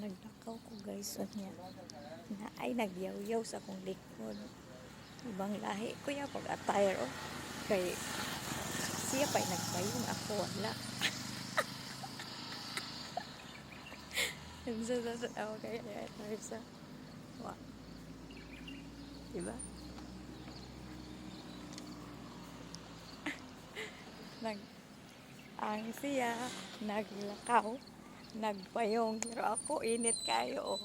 Naglakaw ko guys niya na ay nagyaw-yaw sa akong likod. Ibang lahi ko ya pag attire kay siya pa'y nagpayong ako wala. Sa ako kaya attire sa wa. Diba? Ang siya naglakaw, nagpayong, pero ako init kayo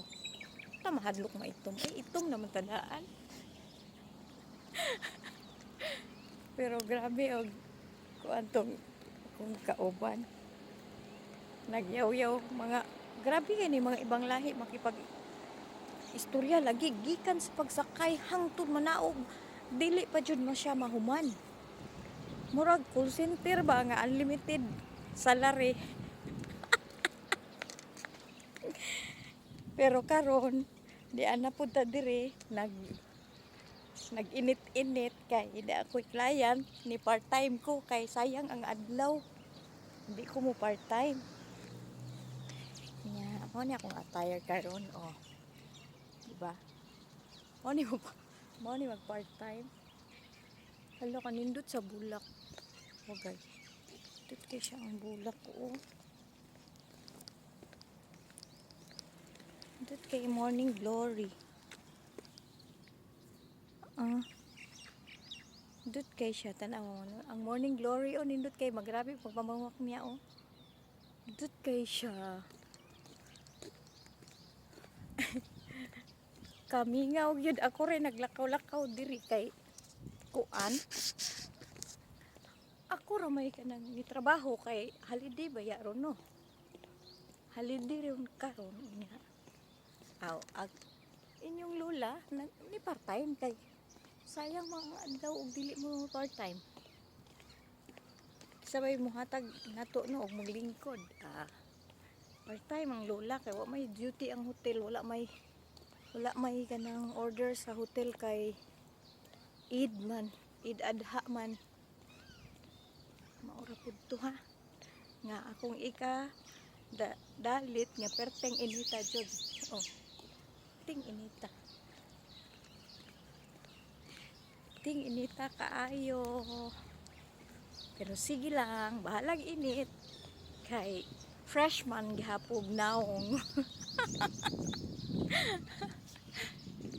mahadlok maitom itom naman tadaan. Pero grabe kuantong kung kauban nagyaw-yaw mga grabe ni mga ibang lahi makipag istorya lagi gikan sa pagsakay hangtod manaog dili pa jud mo siya mahuman. Murag call center ba nga unlimited salary. Pero karon di ana pud ta diri nag-init-init kay di ako client ni part-time ko kay sayang ang adlaw. Hindi ko mo part-time. Nya, mo ni akong attire karon Diba? Mo ni mag part-time. Hala kanindot sa bulak. Guys. Dito kay siya ang bulak ko. Dito kay Morning Glory. Dito kay siya tanaw mo ang Morning Glory nindot kay magrabe pagpamawak niya Dito kay siya. Kamingaw yun ako rin naglakaw-lakaw diri kay kuan. Ako ramay ka nang trabaho kay holiday ba ya ron no. Holiday ron karon niya. Inyong lola ni part-time kay sayang mga adlaw og dili mo part-time. Sabay mo hatag nato no og maglingkod. Part-time ang lola kay wa may duty ang hotel, wala may kanang order sa hotel kay Eid Adha man. Maura pud to ha. Nga akong dalit nga perteng inita jud. Ting inita. Ting inita kaayo. Pero sige lang, bahalag init. Kay freshman gihapog naong.